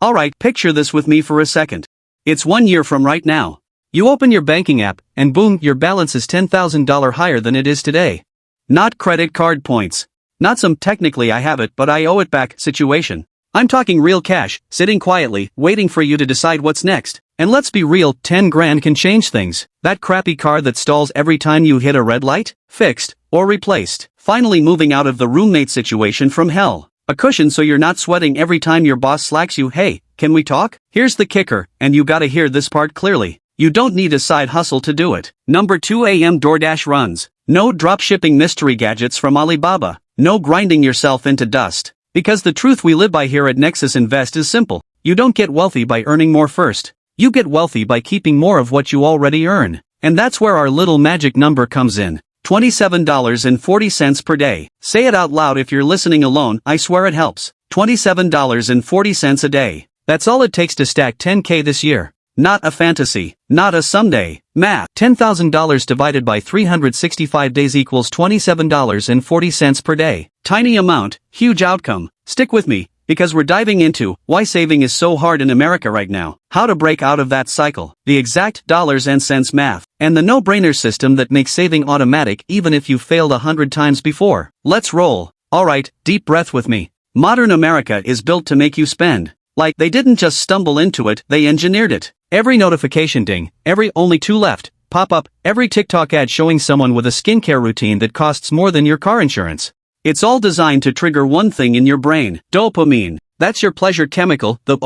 Alright, picture this with me for a second. It's 1 year from right now. You open your banking app, and boom, your balance is $10,000 higher than it is today. Not credit card points. Not some technically I have it but I owe it back situation. I'm talking real cash, sitting quietly, waiting for you to decide what's next. And let's be real, 10 grand can change things. That crappy car that stalls every time you hit a red light? Fixed, or replaced. Finally moving out of the roommate situation from hell. A cushion so you're not sweating every time your boss slacks you. Hey, can we talk? Here's the kicker, and you gotta hear this part clearly. You don't need a side hustle to do it. Number 2 AM DoorDash runs. No dropshipping mystery gadgets from Alibaba. No grinding yourself into dust. Because the truth we live by here at Nexus Invest is simple. You don't get wealthy by earning more first. You get wealthy by keeping more of what you already earn. And that's where our little magic number comes in. $27.40 per day. Say it out loud if you're listening alone, I swear it helps. $27.40 a day. That's all it takes to stack 10K this year. Not a fantasy, not a someday. Math. $10,000 divided by 365 days equals $27.40 per day. Tiny amount, huge outcome. Stick with me, because we're diving into why saving is so hard in America right now, how to break out of that cycle, the exact dollars and cents math, and the no-brainer system that makes saving automatic even if you've failed 100 times before. Let's roll. Alright, deep breath with me. Modern America is built to make you spend. Like, they didn't just stumble into it, they engineered it. Every notification ding, every only two left pop-up, every TikTok ad showing someone with a skincare routine that costs more than your car insurance. It's all designed to trigger one thing in your brain, dopamine. That's your pleasure chemical, the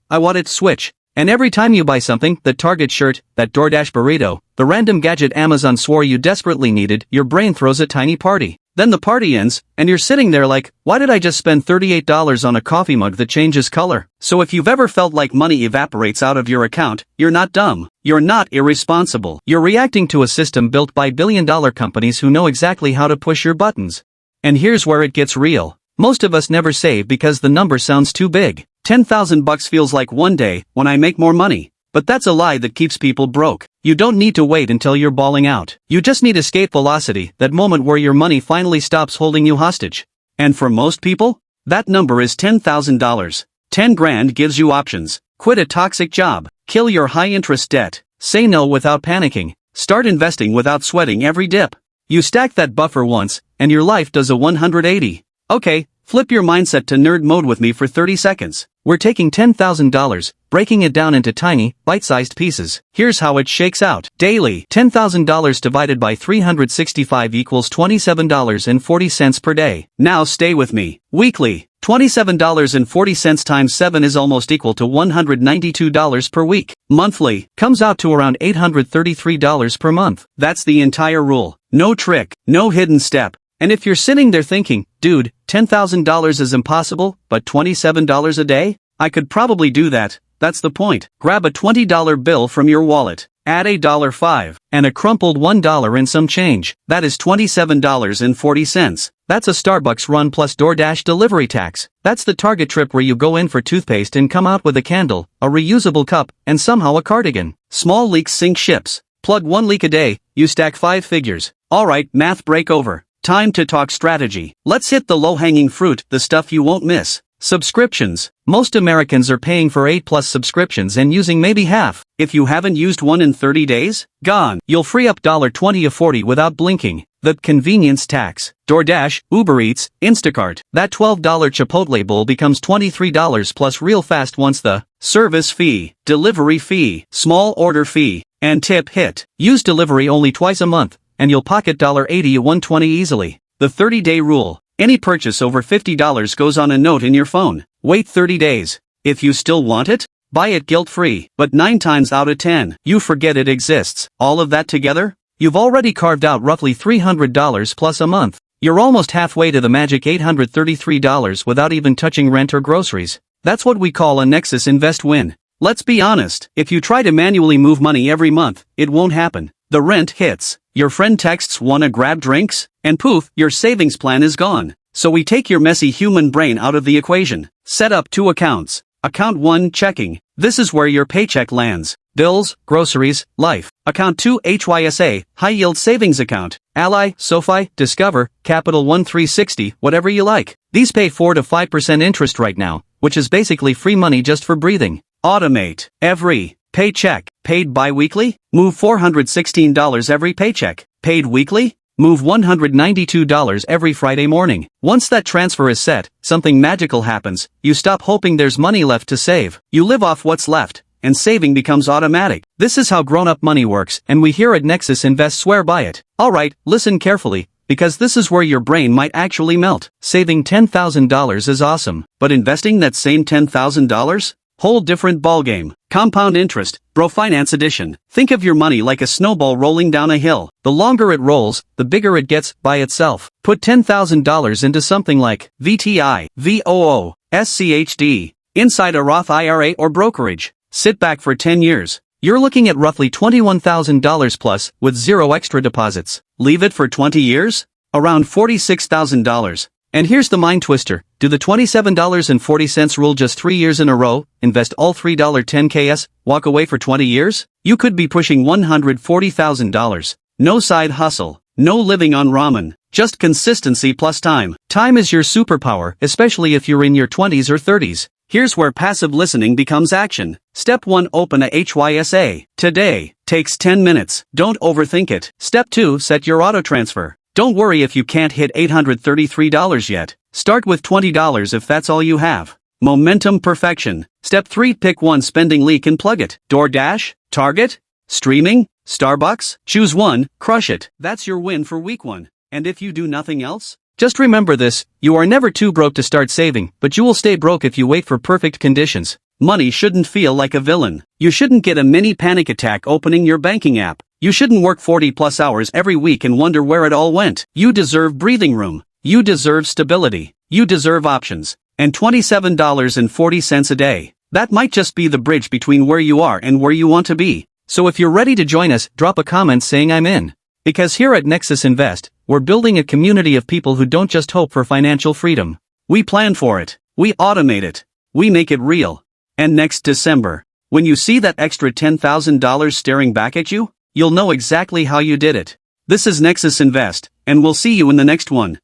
I want it switch. And every time you buy something, that Target shirt, that DoorDash burrito, the random gadget Amazon swore you desperately needed, your brain throws a tiny party. Then the party ends, and you're sitting there like, why did I just spend $38 on a coffee mug that changes color? So if you've ever felt like money evaporates out of your account, you're not dumb. You're not irresponsible. You're reacting to a system built by billion-dollar companies who know exactly how to push your buttons. And here's where it gets real. Most of us never save because the number sounds too big. $10,000 feels like one day, when I make more money. But that's a lie that keeps people broke. You don't need to wait until you're balling out. You just need escape velocity, that moment where your money finally stops holding you hostage. And for most people, that number is $10,000. 10 grand gives you options. Quit a toxic job. Kill your high-interest debt. Say no without panicking. Start investing without sweating every dip. You stack that buffer once, and your life does a 180. Okay, flip your mindset to nerd mode with me for 30 seconds. We're taking $10,000, breaking it down into tiny, bite-sized pieces. Here's how it shakes out. Daily, $10,000 divided by 365 equals $27.40 per day. Now stay with me. Weekly, $27.40 times 7 is almost equal to $192 per week. Monthly, comes out to around $833 per month. That's the entire rule. No trick, no hidden step. And if you're sitting there thinking, dude, $10,000 is impossible, but $27 a day? I could probably do that. That's the point. Grab a $20 bill from your wallet, add a $5, and a crumpled $1 and some change. That is $27.40. That's a Starbucks run plus DoorDash delivery tax. That's the Target trip where you go in for toothpaste and come out with a candle, a reusable cup, and somehow a cardigan. Small leaks sink ships. Plug one leak a day, you stack 5 figures. Alright, math break over. Time to talk strategy. Let's hit the low-hanging fruit, the stuff you won't miss. Subscriptions. Most Americans are paying for 8+ subscriptions and using maybe half. If you haven't used one in 30 days, gone. You'll free up $20 or $40 without blinking. The convenience tax. DoorDash, Uber Eats, Instacart. That $12 Chipotle bowl becomes $23 plus real fast once the service fee, delivery fee, small order fee, and tip hit. Use delivery only twice a month, and you'll pocket $80 or $120 easily. The 30-day rule. Any purchase over $50 goes on a note in your phone. Wait 30 days. If you still want it, buy it guilt-free. But 9 times out of 10, you forget it exists. All of that together, you've already carved out roughly $300 plus a month. You're almost halfway to the magic $833 without even touching rent or groceries. That's what we call a Nexus Invest win. Let's be honest, if you try to manually move money every month, it won't happen. The rent hits. Your friend texts wanna grab drinks? And poof, your savings plan is gone. So we take your messy human brain out of the equation. Set up 2 accounts. Account 1, checking. This is where your paycheck lands. Bills, groceries, life. Account 2, HYSA, high yield savings account. Ally, SoFi, Discover, Capital One 360, whatever you like. These pay 4 to 5% interest right now, which is basically free money just for breathing. Automate every paycheck. Paid bi-weekly? Move $416 every paycheck. Paid weekly? Move $192 every Friday morning. Once that transfer is set, something magical happens. You stop hoping there's money left to save. You live off what's left, and saving becomes automatic. This is how grown-up money works, and we here at Nexus Invest swear by it. Alright, listen carefully, because this is where your brain might actually melt. Saving $10,000 is awesome, but investing that same $10,000? Whole different ballgame. Compound interest, Bro Finance Edition. Think of your money like a snowball rolling down a hill. The longer it rolls, the bigger it gets by itself. Put $10,000 into something like VTI, VOO, SCHD, inside a Roth IRA or brokerage. Sit back for 10 years. You're looking at roughly $21,000 plus, with zero extra deposits. Leave it for 20 years? Around $46,000. And here's the mind twister. Do the $27.40 rule just 3 years in a row, invest all $3.10ks, walk away for 20 years? You could be pushing $140,000. No side hustle, no living on ramen, just consistency plus time. Time is your superpower, especially if you're in your 20s or 30s. Here's where passive listening becomes action. Step 1. Open a HYSA. Today. Takes 10 minutes. Don't overthink it. Step 2. Set your auto transfer. Don't worry if you can't hit $833 yet. Start with $20 if that's all you have. Momentum perfection. Step 3. Pick one spending leak and plug it. DoorDash? Target? Streaming? Starbucks? Choose one, crush it. That's your win for week 1. And if you do nothing else? Just remember this, you are never too broke to start saving, but you will stay broke if you wait for perfect conditions. Money shouldn't feel like a villain. You shouldn't get a mini panic attack opening your banking app. You shouldn't work 40+ hours every week and wonder where it all went. You deserve breathing room. You deserve stability. You deserve options. And $27.40 a day. That might just be the bridge between where you are and where you want to be. So if you're ready to join us, drop a comment saying I'm in. Because here at Nexus Invest, we're building a community of people who don't just hope for financial freedom. We plan for it. We automate it. We make it real. And next December, when you see that extra $10,000 staring back at you, you'll know exactly how you did it. This is Nexus Invest, and we'll see you in the next one.